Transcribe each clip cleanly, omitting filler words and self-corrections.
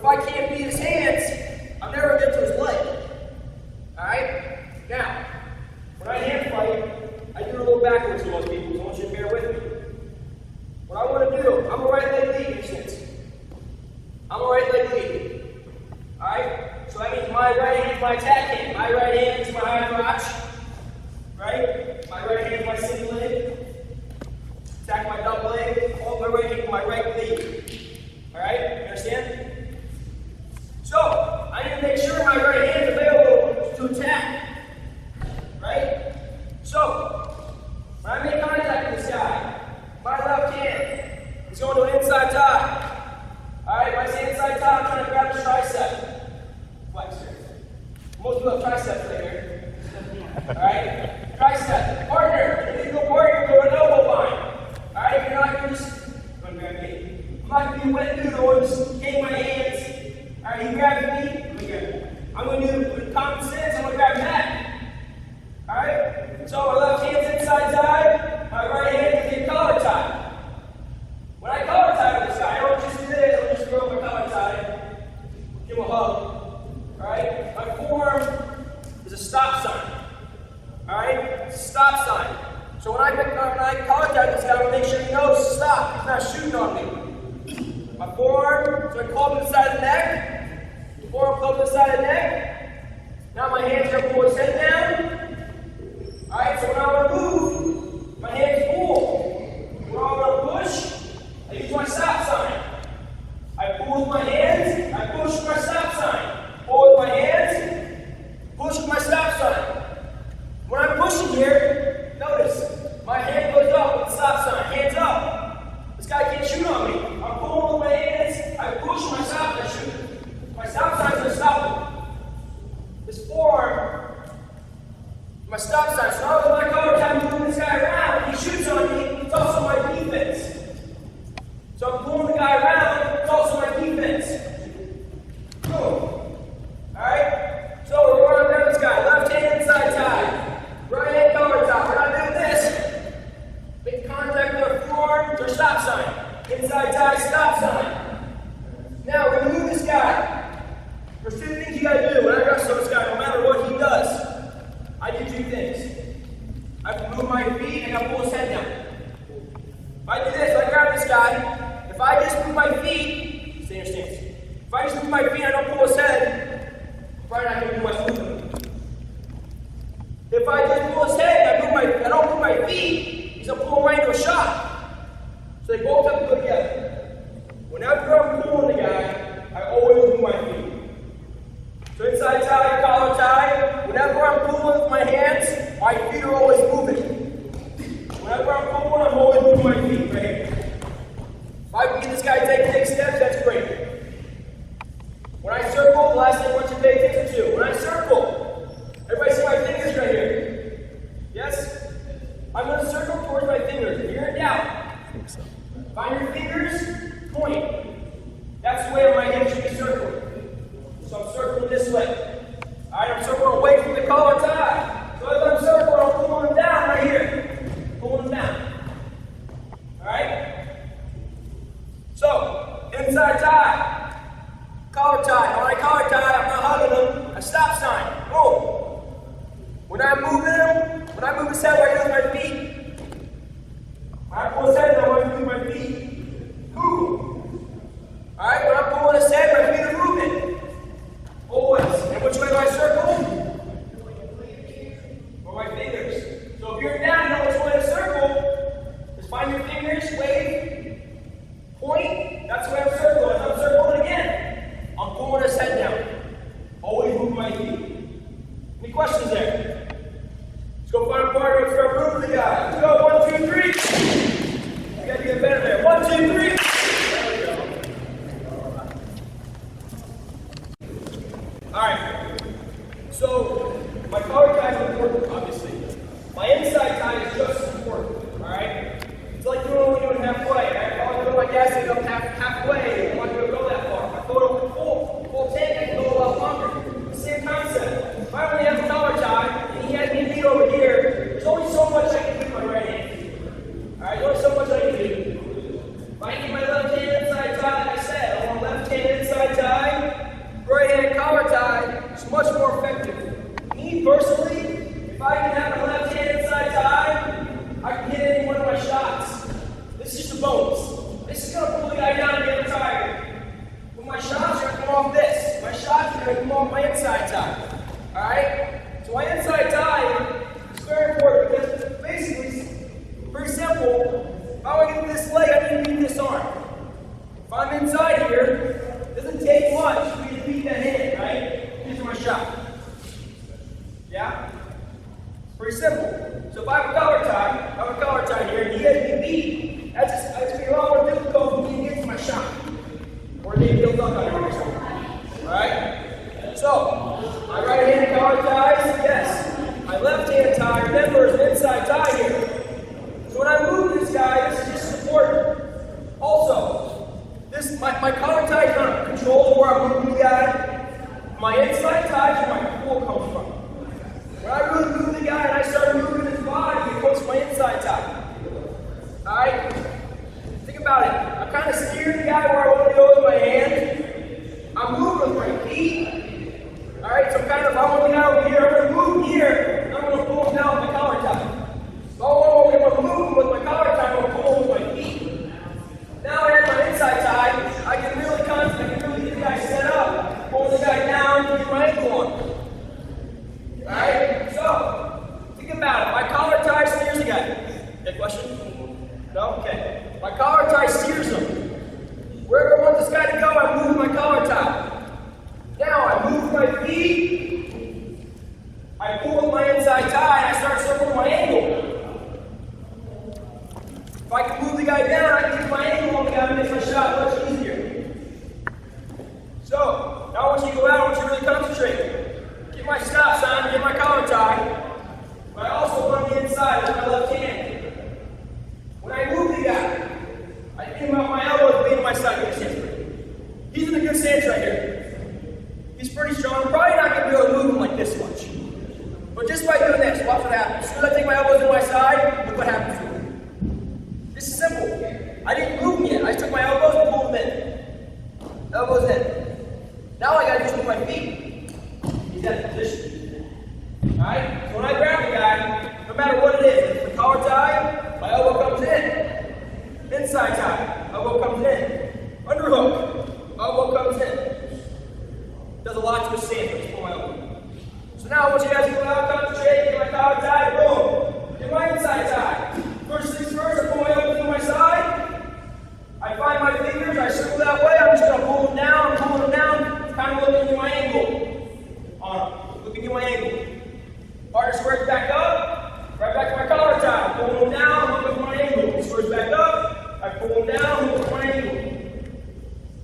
I can't beat his hands, I'm never going to get to his leg. Alright? Now, when I hand fight, I do it a little backwards to most people, so I want you to bear with me. What I want to do, I'm a right leg lead instance. I'm a right leg lead. Alright? So that means my right hand is my attack hand. My right hand is my high crotch. Right? My right hand is my single leg. Attack my double leg. Hold my right hand with my right lead. Alright? You understand? So, I need to make sure my right hand is available to attack. Right? So, when I make contact with this guy, my left hand is going to an inside tie. Alright, when I say inside tie, I'm trying to grab his tricep. Flexor. Most people have triceps right here. Alright? Tricep. Partner. If you go partner, go an elbow line. Alright, if you're not, you're just going to grab me. I'm not going to be a wet noodle and just take my hands. Alright, he grabs me, I'm going to grab him. I'm going to do with common sense, I'm going to grab that. Alright? So my left hand's inside tie, my right hand is in collar tie. When I collar tie with this guy, I don't just do this, I don't just throw my collar tie, give him a hug. Alright? My forearm is a stop sign. Alright? It's a stop sign. So when I collar tie this guy, I want to make sure he knows to stop. He's not shooting on me. My forearm, so I club to the side of the neck. Forearm club to the side of the neck. Now my hands are pull his head down. Alright, so when I want to move, my hands pull. When I want to push, I use my stop sign. I pull with my hands, I push with my stop sign. Pull with my hands, push with my stop sign. When I'm pushing here, notice, my hand goes up with the stop sign, hands up. This guy can't shoot on me. I'm pulling with my hands, I push my stop, I shoot. My stop sign's gonna stop him. This forearm, my stop sign, so not only my collar time moving this guy around, he shoots on me, it's also my defense. So I'm pulling the guy around, it's also my defense. Boom. Alright? So we're going around this guy, left hand inside tie, right hand collar tie. We're not doing this. Make contact with our forearm, or stop sign. Inside tie, stop sign. Now we're gonna move this guy. There's two things you gotta do when I wrestle this guy, no matter what he does. I do two things. I have to move my feet and I pull his head down. If I do this, if I grab this guy, if I just move my feet, stay in your stance. If I just move my feet and I don't pull his head, I'm probably not gonna do much movement. If I just pull his head and I don't move my feet, he's gonna pull him right into a shot. So they both have to go together. Whenever I'm pulling the guy, I always move my feet. So inside tie, collar tie, whenever I'm pulling with my hands, my feet are always moving. Whenever I'm pulling, I'm always moving my feet right here. If I can get this guy to take big steps, that's great. When I circle, the last thing I want you to pay attention to. When I circle, everybody see my fingers right here? Yes? I'm going to circle towards my fingers. If you're in doubt, find your fingers, point. That's the way my hand should be circled. So I'm circling this way. Alright, I'm circling away from the collar tie. So as I'm circling, I'm pulling them down right here. Pulling them down. Alright? So, inside tie. Collar tie. Now when I collar tie, I'm not hugging them. A stop sign. Boom. When I move him, when I move his head, I use my feet. When I pull his head, I want to move my feet. Boom. Alright, when I'm pulling his head, my feet are moving. Always. And which way do I circle? Or my fingers. So if you're down, you know which way to circle. Just find your fingers, wave, point. That's the way I'm circling. As I'm circling again, I'm pulling his head down. Always move my feet. Any questions there? Let's go find a partner and start moving the guy. Let's go. 1, 2, 3. You gotta get better there. 1, 2, 3. Alright, so my collar tie is important, obviously. My inside tie is just as important, alright? It's like only doing halfway. Right? I want to go my gas tank up halfway. I want to go that far. If I go to full tank, I can go a lot longer. Same concept. If I only have a collar tie and he has me beat over here, there's only so much I can do with my right hand. Alright, there's only so much I can do. If I keep my left hand inside tie, like I said, I want left hand inside tie. I'm going to come off my inside tie. Alright? So my inside tie is very important because basically, pretty simple. If I want to get this leg, I need to beat this arm. If I'm inside here, it doesn't take much for me to beat that hand, right? Here's my shot. Yeah? Pretty simple. So if I have a collar tie here, and he has me beat, that's going to be a lot more difficult for me to get to my shot. Or they build up on it or something. Alright? So, my right hand collar ties, yes. My left hand tie, remember, is an inside tie here. So when I move this guy, this is just support. Also, my collar tie kind of controls where I'm moving the guy. My inside tie is where my pull comes from. When I really move the guy and I start moving his body, it goes to my inside tie. Alright? Think about it. I'm kind of steering the guy where I want to go with my hand. I'm moving with my feet. Alright, so kind of if I want the guy over here, I'm going to move here, I'm going to pull him down with my collar tie. So I want to move him with my collar tie, I'm going to pull him with my feet. Now I have my inside tie, I can really get the guy set up, pull the guy down, and get my ankle on. Alright, so think about it. My collar tie steers the guy. Any question? No? Okay. My collar tie steers him. Wherever I want this guy to go, I move my collar tie. Now I move my feet, I pull with my inside tie, and I start circling my ankle. If I can move the guy down, I can get my ankle on the guy and make my shot much easier. So, now once you go out, I want you to really concentrate. Get my stops on, get my collar tie, but I also want the inside with my left hand. When I move the guy, I think about my elbows being on my side of the stance. He's in a good stance right here. He's pretty strong. I'm probably not going to be able to move him like this much. But just by doing this, watch what happens. As soon as I take my elbows on my side, look what happens to him. This is simple. I didn't move him yet. I just took my elbows and pulled them in. Elbows in. Now I got to do this with my feet. He's at the position. Alright? So when I grab the guy, no matter what it is, the collar tie, my elbow comes in. Inside tie, elbow comes in. Underhook, elbow comes in. Does a lot to the stance, just pull my elbow. So now I want you guys to go out, concentrate, get my collar tie, boom. Get my inside tie. First things first, I pull my elbows to my side. I find my fingers, I circle that way, I'm just going to pull them down, kind of looking at my ankle. Looking at my ankle. Partner squares back up, right back to my collar tie. Pull them down, look at my ankle. Squares back up, I pull them down, look at my ankle.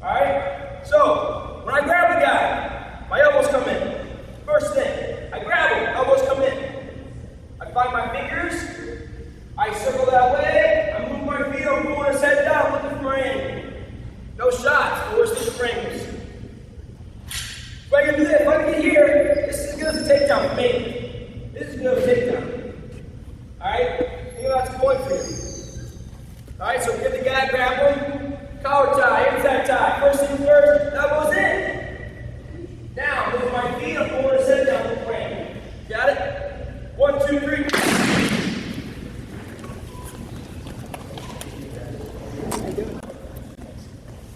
Alright? So, when I grab the guy, my elbows come in. First thing, I grab him, elbows come in. I find my fingers, I circle that way, I move my feet, I'm pulling his head down, looking for my ankle. No shots, but where's the springs? If I can do this, if I can get here, this is as good as a takedown for me. This is as good as a takedown. Alright? Think about the point for you. Alright, so get the guy, grab him, collar tie, inside tie. First thing first, elbows in. Now, with my feet, I'm pulling his head down the frame. Got it? 1, 2, 3.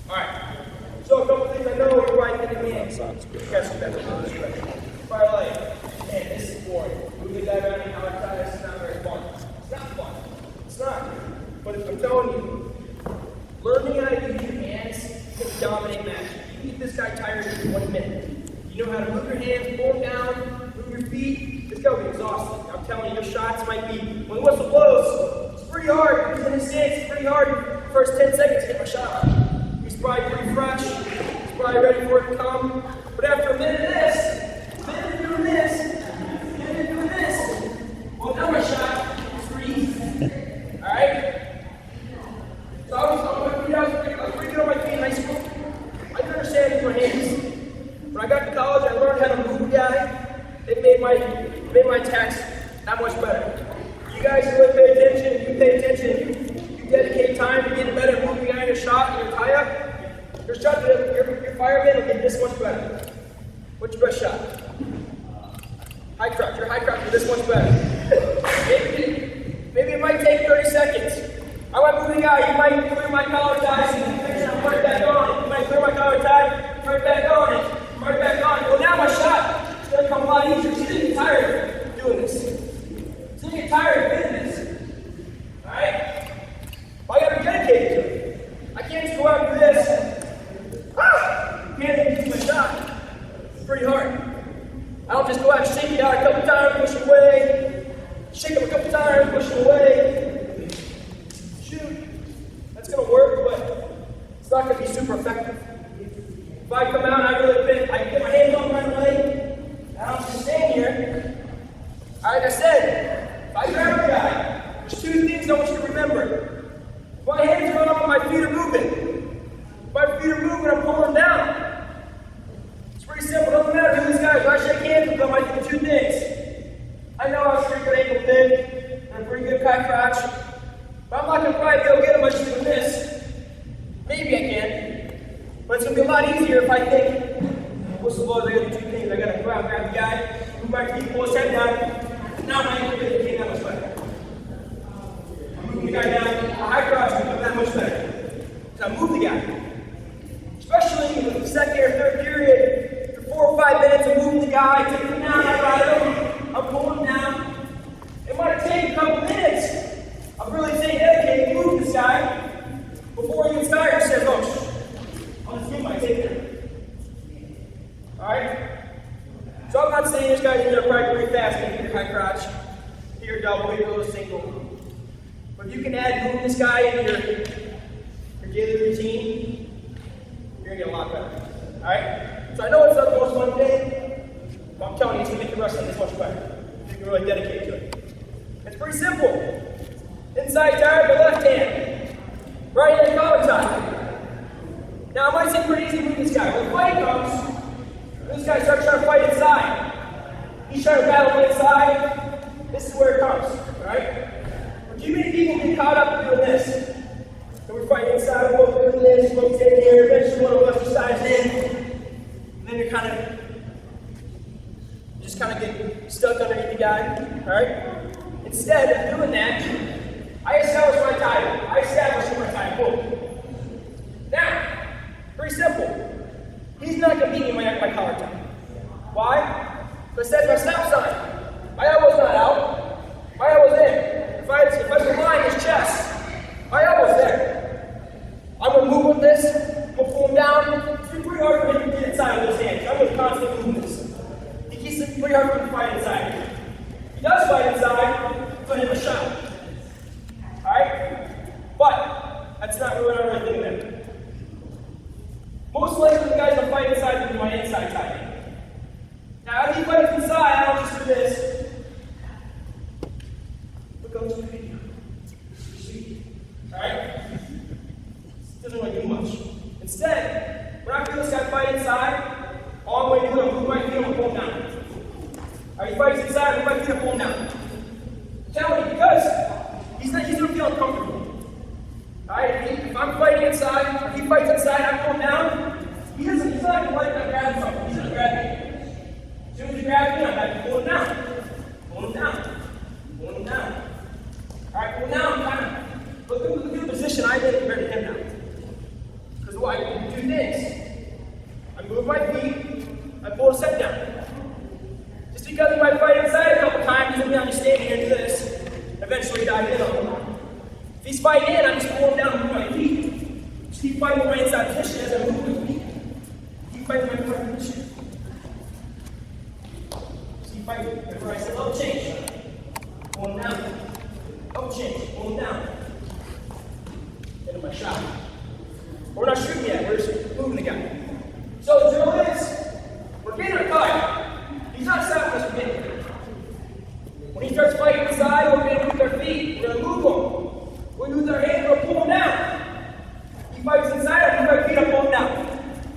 Alright. So a couple things I know you're right in the hand. Catch the better. Fire leg. Man, this is boring. Moving that around and collar tie, this is not very fun. It's not fun. It's not. But I'm telling you, learning how to use your hands can dominate matches. You keep this guy tired in 1 minute. You know how to move your hands, pull them down, move your feet. It's going to be exhausting. I'm telling you, your shots might be, when the whistle blows, it's pretty hard. He's in his stance, it's pretty hard. The first 10 seconds to get my shot. He's probably pretty fresh. He's probably ready for it to come. But after a minute of this, well, now my shot is pretty easy. Alright? So I was pretty good on my feet in high school. I could understand with my hands. When I got to college, I learned how to move the guy. It made my attacks that much better. You guys really pay attention, you pay attention, you dedicate time to getting better at moving the guy in your shot and your tie-up, your fireman will get this much better. What's your best shot? High crouch. Your high crouch is this much better. Maybe it might take 30 seconds. I might move the guy, you might clear my collar tie, so you can fix it, I'm right back on it. You might clear my collar tie, right back on it. Right back on it. Well, pretty hard. I don't just go out and shake it out a couple times, push it away. Shake them a couple times, push it away. Shoot. That's going to work, but it's not going to be super effective. If I come out and I really think, I can get my hands on my leg, and I don't just stand here. Like I said, if I grab a guy, there's two things I want you to remember. If my hands are up and my feet are moving. If my feet are moving, I'm pulling down. It's pretty simple. It doesn't matter who these guys, when I shake hands with them, I do two things. I know I was pretty good ankle pick and a pretty good kite crouch, but I'm not going to probably be able to get them by just doing this. Maybe I can, but it's going to be a lot easier if I think, what's the blow? I got to do two things. I got to go out and grab the guy, move my feet, pull his head down. Now my ankle pick became that much better. I'm moving the guy down. A high crouch becomes that much better. So I move the guy. Especially in the second or third period, for 4 or 5 minutes, I'm moving the guy, taking him down, I ride him, I'm pulling him down. It might take a couple minutes of really staying dedicated to move this guy before he gets tired and says, "Oh, I'll just give my takedown." Alright? So I'm not saying this guy's going to practice really fast, maybe your high crotch, here double, here go single. But if you can add moving this guy into your daily routine, you're going to get a lot better. Alright? So I know it's not the most fun thing, but I'm telling you, it's going to make the wrestling this much better. You can really dedicate to it. It's pretty simple. Inside tie with the left hand. Right hand collar tie. Now, it might seem pretty easy to move this guy. When the fight comes, this guy starts trying to fight inside. He's trying to battle inside. This is where it comes. Alright? But too many people get caught up in doing this. So we're fighting inside, we're both doing this, we're both in here, eventually one of us decides in. And then you're kind of get stuck underneath the guy. Alright? Instead of doing that, I establish my title. I establish my title. Now, pretty simple. He's not going to beat me in my collar tie. Why? Because that's my stop sign. My elbow's not out. My elbow's in. If I align his chest, my elbow's there. I'm going to move with this. I'm going to pull him down. It's pretty hard for him to get inside with his hands. I'm going to constantly move this. He keeps it pretty hard for him to fight inside. If he does fight inside, it's going to hit a shot. Alright? But, that's not really what I'm really thinking there. Most likely the guy's going to fight inside with my inside tie. Now, as he fights inside, I don't just do this. Look up to the video. Alright? Doesn't really do much. Instead, when I feel this guy fight inside, all I'm going to do is move my feet and pull him down. Alright, he fights inside, move my feet and pull him down. I'm telling you, because he's going to feel uncomfortable. Alright, if I'm fighting inside, or he fights inside, I pull him down, he's not going to like that grab something. He's going to grab me. As soon as he grabs me, I'm going to pull him down. Pull him down. Pull him down. Alright, pull him down, I'm kind of look at the position I'm in compared to him now. Because why? I do two things. I move my feet, I pull his head down. Just because he might fight inside a couple times, doesn't mean I'm just standing here and do this. Eventually dive in on him. If he's fighting in, I just pull him down and move my feet. Just keep fighting my inside position as I move my feet. Keep fighting my inside position. Just keep fighting. Remember I said, up change. Pull him down. Up change. Pull him down. Into my shot. We're not shooting yet, we're just moving the guy. So the drill is, we're getting a cut. He's not stopping us from getting it. When he starts fighting inside, we're going to move our feet, we're going to move him. We're going to use our hands, we're going to pull him down. He fights inside, I move my feet, I pull him down.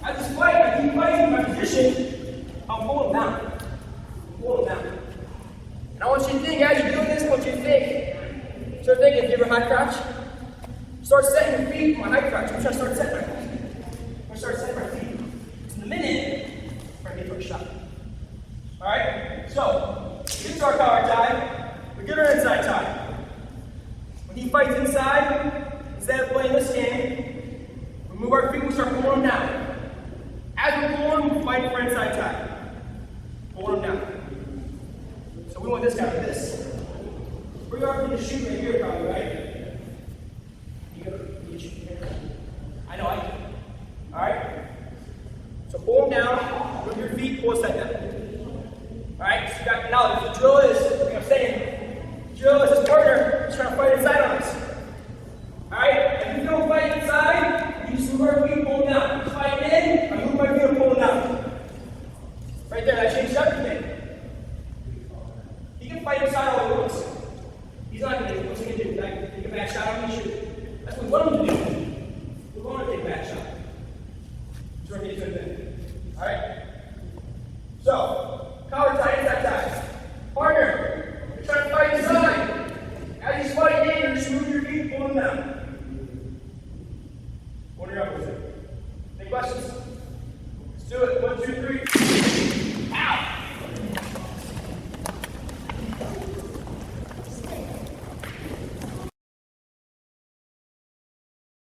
I just fight, I keep fighting in my position, I'll pull him down. Pull him down. And I want you to think, as you're doing this, I want you to think. Start thinking, if you ever high crouch, start setting your feet, my high crouch. I'm trying to start setting my feet. I'm going to start setting my feet. So in a minute, we're going to get to a shot. Alright? So, we get to our collar tie, we get our inside tie. When he fights inside, instead of playing this game, we move our feet, we start pulling him down. As we're pulling, we fight for inside tie. Pull him down. So we want this guy like this. We're going to shoot right here probably, right? I know I can. Alright? So pull him down. Move your feet, pull his head down. Alright, so now the drill is, like I'm saying, the drill is his partner is trying to fight inside on us. Alright, if you don't fight inside, you just move our feet, pull them down. You fight in, I move my feet and pull them down. Right there, that changes everything. He can fight inside all he wants. He's not going to, what's he going to do? Take a bad shot on me, shoot. That's what we want him to do. We want him to take a bad shot. That's where he gets in. Alright? So, collar tie, inside tie. Partner, you're trying to fight inside. As he's fighting in, you just move your feet, pull them down. What are your opposite? Any questions? Let's do it. 1, 2, 3.